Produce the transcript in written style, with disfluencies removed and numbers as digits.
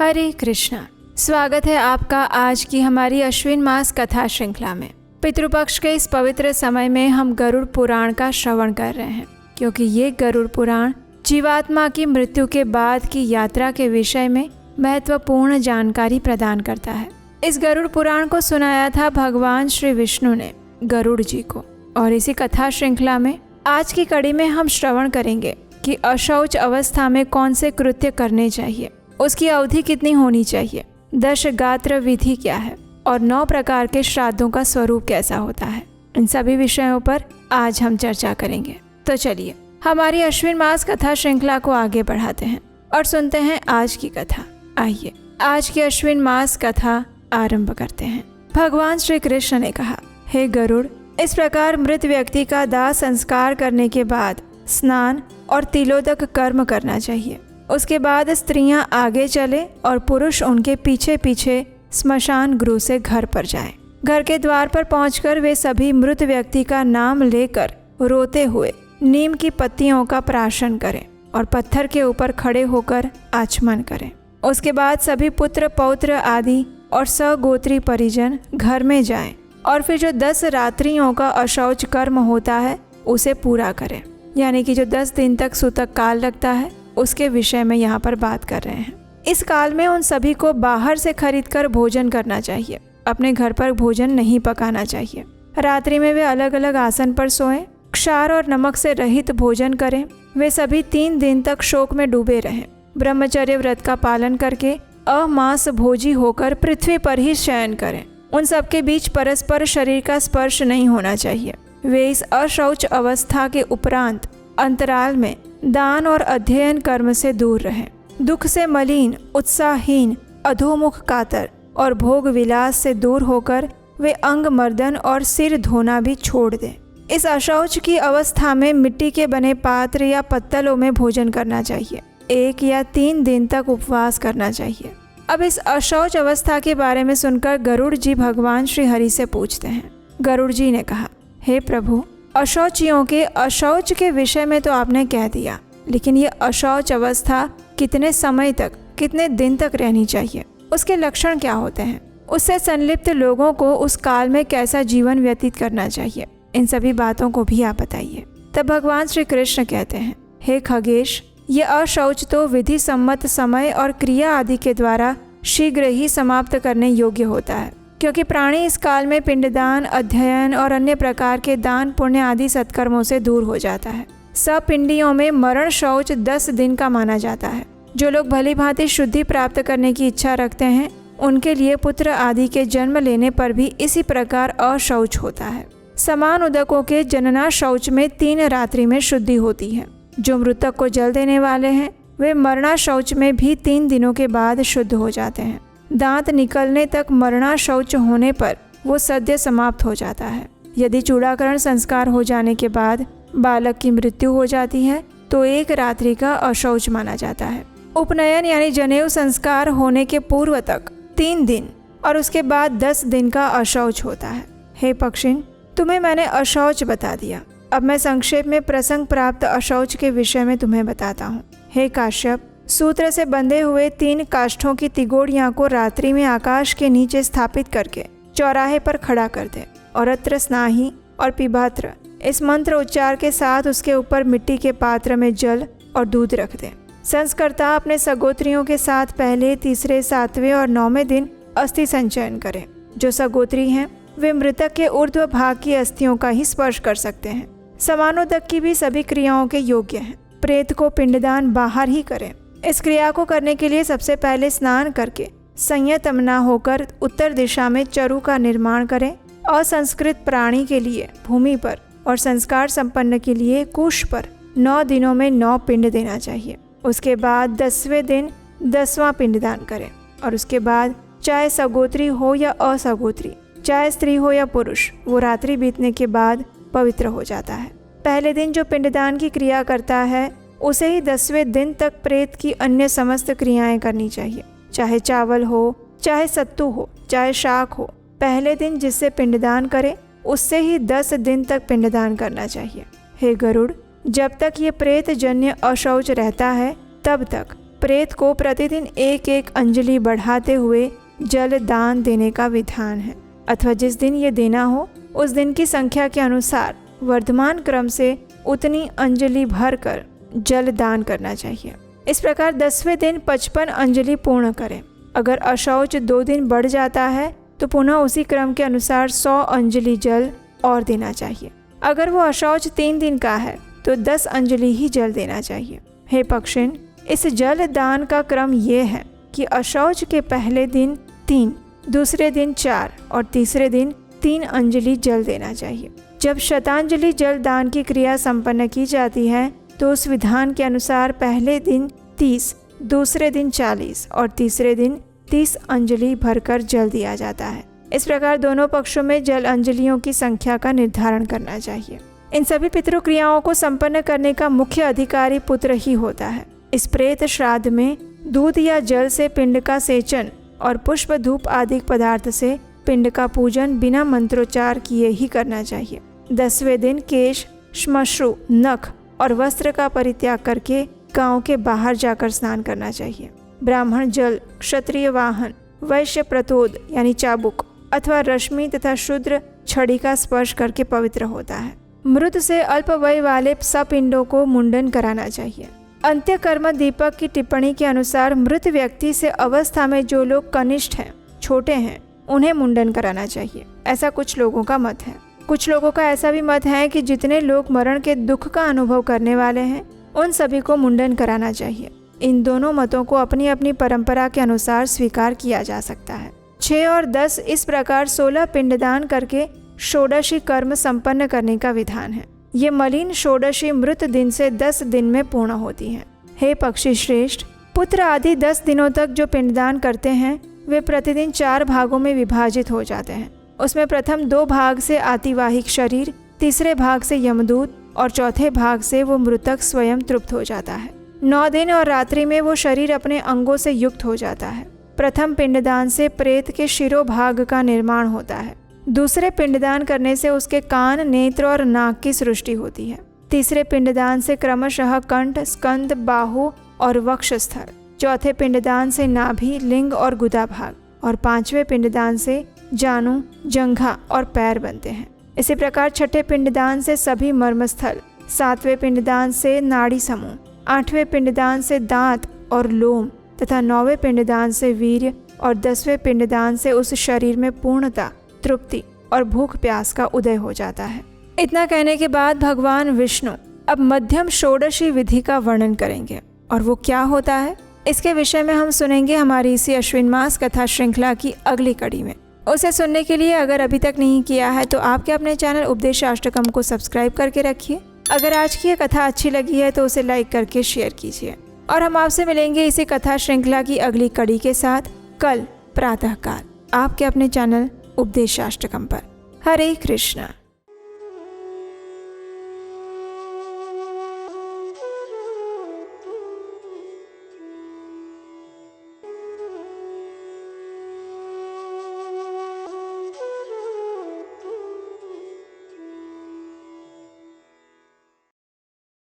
हरे कृष्णा। स्वागत है आपका आज की हमारी अश्विन मास कथा श्रृंखला में। पितृपक्ष के इस पवित्र समय में हम गरुड़ पुराण का श्रवण कर रहे हैं, क्योंकि ये गरुड़ पुराण जीवात्मा की मृत्यु के बाद की यात्रा के विषय में महत्वपूर्ण जानकारी प्रदान करता है। इस गरुड़ पुराण को सुनाया था भगवान श्री विष्णु ने गरुड़ जी को, और इसी कथा श्रृंखला में आज की कड़ी में हम श्रवण करेंगे कि अशौच अवस्था में कौन से कृत्य करने चाहिए, उसकी अवधि कितनी होनी चाहिए, दशगात्र विधि क्या है और 9 प्रकार के श्राद्धों का स्वरूप कैसा होता है। इन सभी विषयों पर आज हम चर्चा करेंगे। तो चलिए हमारी अश्विन मास कथा श्रृंखला को आगे बढ़ाते हैं और सुनते हैं आज की कथा। आइए आज की अश्विन मास कथा आरंभ करते हैं। भगवान श्री कृष्ण ने कहा, हे गरुड़, इस प्रकार मृत व्यक्ति का दाह संस्कार करने के बाद स्नान और तिलोदक कर्म करना चाहिए। उसके बाद स्त्रियां आगे चले और पुरुष उनके पीछे पीछे स्मशान गृह से घर पर जाएं। घर के द्वार पर पहुंचकर वे सभी मृत व्यक्ति का नाम लेकर रोते हुए नीम की पत्तियों का प्राशन करें और पत्थर के ऊपर खड़े होकर आचमन करें। उसके बाद सभी पुत्र पौत्र आदि और सगोत्री परिजन घर में जाएं और फिर जो 10 रात्रियों का अशौच कर्म होता है उसे पूरा करें। यानी कि जो 10 दिन तक सूतक काल लगता है उसके विषय में यहाँ पर बात कर रहे हैं। इस काल में उन सभी को बाहर से खरीदकर भोजन करना चाहिए। अपने घर पर भोजन नहीं पकाना चाहिए। रात्रि में वे अलग अलग आसन पर सोएं, क्षार और नमक से रहित भोजन करें। वे सभी 3 दिन तक शोक में डूबे रहें। ब्रह्मचर्य व्रत का पालन करके अमांस भोजी होकर पृथ्वी पर ही शयन करें। उन सबके बीच परस्पर शरीर का स्पर्श नहीं होना चाहिए। वे इस अशौच अवस्था के उपरांत अंतराल में दान और अध्ययन कर्म से दूर रहें। दुख से मलिन, उत्साहहीन, अधोमुख कातर और भोग विलास से दूर होकर वे अंग मर्दन और सिर धोना भी छोड़ दें। इस अशौच की अवस्था में मिट्टी के बने पात्र या पत्तलों में भोजन करना चाहिए। 1 या 3 दिन तक उपवास करना चाहिए। अब इस अशौच अवस्था के बारे में सुनकर गरुड़ जी भगवान श्री हरि से पूछते हैं। गरुड़ जी ने कहा, हे प्रभु, अशौचियों के अशौच के विषय में तो आपने कह दिया, लेकिन ये अशौच अवस्था कितने समय तक, कितने दिन तक रहनी चाहिए, उसके लक्षण क्या होते हैं, उससे संलिप्त लोगों को उस काल में कैसा जीवन व्यतीत करना चाहिए, इन सभी बातों को भी आप बताइए। तब भगवान श्री कृष्ण कहते हैं, हे खगेश, ये अशौच तो विधि सम्मत समय और क्रिया आदि के द्वारा शीघ्र ही समाप्त करने योग्य होता है, क्योंकि प्राणी इस काल में पिंडदान, अध्ययन और अन्य प्रकार के दान पुण्य आदि सत्कर्मों से दूर हो जाता है। सब पिंडियों में मरण शौच 10 दिन का माना जाता है। जो लोग भली भांति शुद्धि प्राप्त करने की इच्छा रखते हैं उनके लिए पुत्र आदि के जन्म लेने पर भी इसी प्रकार अशौच होता है। समान उदकों के जनना शौच में 3 रात्रि में शुद्धि होती है। जो मृतक को जल देने वाले हैं वे मरणा शौच में भी 3 दिनों के बाद शुद्ध हो जाते हैं। दांत निकलने तक मरणा शौच होने पर वो सद्य समाप्त हो जाता है। यदि चूड़ाकरण संस्कार हो जाने के बाद बालक की मृत्यु हो जाती है तो 1 रात्रि का अशौच माना जाता है। उपनयन यानी जनेऊ संस्कार होने के पूर्व तक 3 दिन और उसके बाद 10 दिन का अशौच होता है। हे पक्षिन, तुम्हें मैंने अशौच बता दिया। अब मैं संक्षेप में प्रसंग प्राप्त अशौच के विषय में तुम्हें बताता हूँ। हे काश्यप, सूत्र से बंधे हुए 3 काष्ठों की तिगोड़ियाँ को रात्रि में आकाश के नीचे स्थापित करके चौराहे पर खड़ा कर दे और अत्र स्नाहि और पिबात्र इस मंत्र उच्चार के साथ उसके ऊपर मिट्टी के पात्र में जल और दूध रख दे। संस्कर्ता अपने सगोत्रियों के साथ पहले, तीसरे, 7वें और 9वें दिन अस्थि संचयन करें। जो सगोत्री हैं वे मृतक के ऊर्ध्व भाग की अस्थियों का ही स्पर्श कर सकते हैं। समानोदक की भी सभी क्रियाओं के योग्य हैं। प्रेत को पिंडदान बाहर ही करें। इस क्रिया को करने के लिए सबसे पहले स्नान करके संयतमना होकर उत्तर दिशा में चरु का निर्माण करें। असंस्कृत प्राणी के लिए भूमि पर और संस्कार संपन्न के लिए कुश पर 9 दिनों में 9 पिंड देना चाहिए। उसके बाद 10वें दिन 10वां पिंडदान करें और उसके बाद चाहे सगोत्री हो या असगोत्री, चाहे स्त्री हो या पुरुष, वो रात्रि बीतने के बाद पवित्र हो जाता है। पहले दिन जो पिंडदान की क्रिया करता है उसे ही 10वें दिन तक प्रेत की अन्य समस्त क्रियाएं करनी चाहिए। चाहे चावल हो, चाहे सत्तू हो, चाहे शाक हो, पहले दिन जिससे पिंडदान करे उससे ही 10 दिन तक पिंडदान करना चाहिए। हे गरुड़, जब तक ये प्रेत जन्य अशौच रहता है तब तक प्रेत को प्रतिदिन एक एक अंजलि बढ़ाते हुए जल दान देने का विधान है, अथवा जिस दिन ये देना हो उस दिन की संख्या के अनुसार वर्धमान क्रम से उतनी अंजलि भर कर जल दान करना चाहिए। इस प्रकार 10वें दिन 55 अंजलि पूर्ण करें। अगर अशौच 2 दिन बढ़ जाता है तो पुनः उसी क्रम के अनुसार 100 अंजलि जल और देना चाहिए। अगर वो अशौच 3 दिन का है तो 10 अंजलि ही जल देना चाहिए। हे पक्षिण, इस जल दान का क्रम ये है कि अशौच के पहले दिन 3, दूसरे दिन 4 और तीसरे दिन 3 अंजलि जल देना चाहिए। जब शतांजलि जल दान की क्रिया संपन्न की जाती है तो उस विधान के अनुसार पहले दिन 30, दूसरे दिन 40 और तीसरे दिन 30 अंजलि भरकर जल दिया जाता है। इस प्रकार दोनों पक्षों में जल अंजलियों की संख्या का निर्धारण करना चाहिए। इन सभी पितृक्रियाओं को संपन्न करने का मुख्य अधिकारी पुत्र ही होता है। इस प्रेत श्राद्ध में दूध या जल से पिंड का सेचन और पुष्प धूप आदि पदार्थ से पिंड का पूजन बिना मंत्रोच्चार किए ही करना चाहिए। 10वें दिन केश, श्मश्रु, नख और वस्त्र का परित्याग करके गांव के बाहर जाकर स्नान करना चाहिए। ब्राह्मण जल, क्षत्रिय वाहन, वैश्य प्रतोद यानी चाबुक अथवा रश्मि तथा शूद्र छड़ी का स्पर्श करके पवित्र होता है। मृत से अल्प वय वाले सपिंडों को मुंडन कराना चाहिए। अंत्यकर्म दीपक की टिप्पणी के अनुसार मृत व्यक्ति से अवस्था में जो लोग कनिष्ठ हैं, छोटे हैं, उन्हें मुंडन कराना चाहिए, ऐसा कुछ लोगों का मत है। कुछ लोगों का ऐसा भी मत है कि जितने लोग मरण के दुख का अनुभव करने वाले हैं उन सभी को मुंडन कराना चाहिए। इन दोनों मतों को अपनी अपनी परंपरा के अनुसार स्वीकार किया जा सकता है। 6 और 10 इस प्रकार 16 पिंडदान करके षोडशी कर्म संपन्न करने का विधान है। ये मलिन षोडशी मृत दिन से 10 दिन में पूर्ण होती हैं। हे पक्षी श्रेष्ठ, पुत्र आदि 10 दिनों तक जो पिंडदान करते हैं वे प्रतिदिन 4 भागों में विभाजित हो जाते हैं। उसमें प्रथम 2 भाग से आतिवाहिक शरीर, तीसरे भाग से यमदूत और चौथे भाग से वो मृतक स्वयं तृप्त हो जाता है। 9 दिन और रात्रि में वो शरीर अपने अंगों से युक्त हो जाता है। प्रथम पिंडदान से प्रेत के शिरोभाग का निर्माण होता है। दूसरे पिंडदान करने से उसके कान, नेत्र और नाक की सृष्टि होती है। तीसरे पिंडदान से क्रमशः कंठ, स्कंद, बाहु और वक्षस्थल। चौथे पिंडदान से नाभि, लिंग और गुदा भाग और 5वें पिंडदान से जानु, जंघा और पैर बनते हैं। इसी प्रकार 6ठे पिंडदान से सभी मर्मस्थल, 7वें पिंडदान से नाड़ी समूह, 8वें पिंडदान से दांत और लोम तथा 9वें पिंडदान से वीर्य और 10वें पिंडदान से उस शरीर में पूर्णता, तृप्ति और भूख प्यास का उदय हो जाता है। इतना कहने के बाद भगवान विष्णु अब मध्यम षोडशी विधि का वर्णन करेंगे और वो क्या होता है इसके विषय में हम सुनेंगे हमारी इसी अश्विन मास कथा श्रृंखला की अगली कड़ी में। उसे सुनने के लिए अगर अभी तक नहीं किया है तो आपके अपने चैनल उपदेशाष्टकम को सब्सक्राइब करके रखिए। अगर आज की ये कथा अच्छी लगी है तो उसे लाइक करके शेयर कीजिए और हम आपसे मिलेंगे इसी कथा श्रृंखला की अगली कड़ी के साथ कल प्रातःकाल आपके अपने चैनल उपदेशाष्टकम पर। हरे कृष्णा।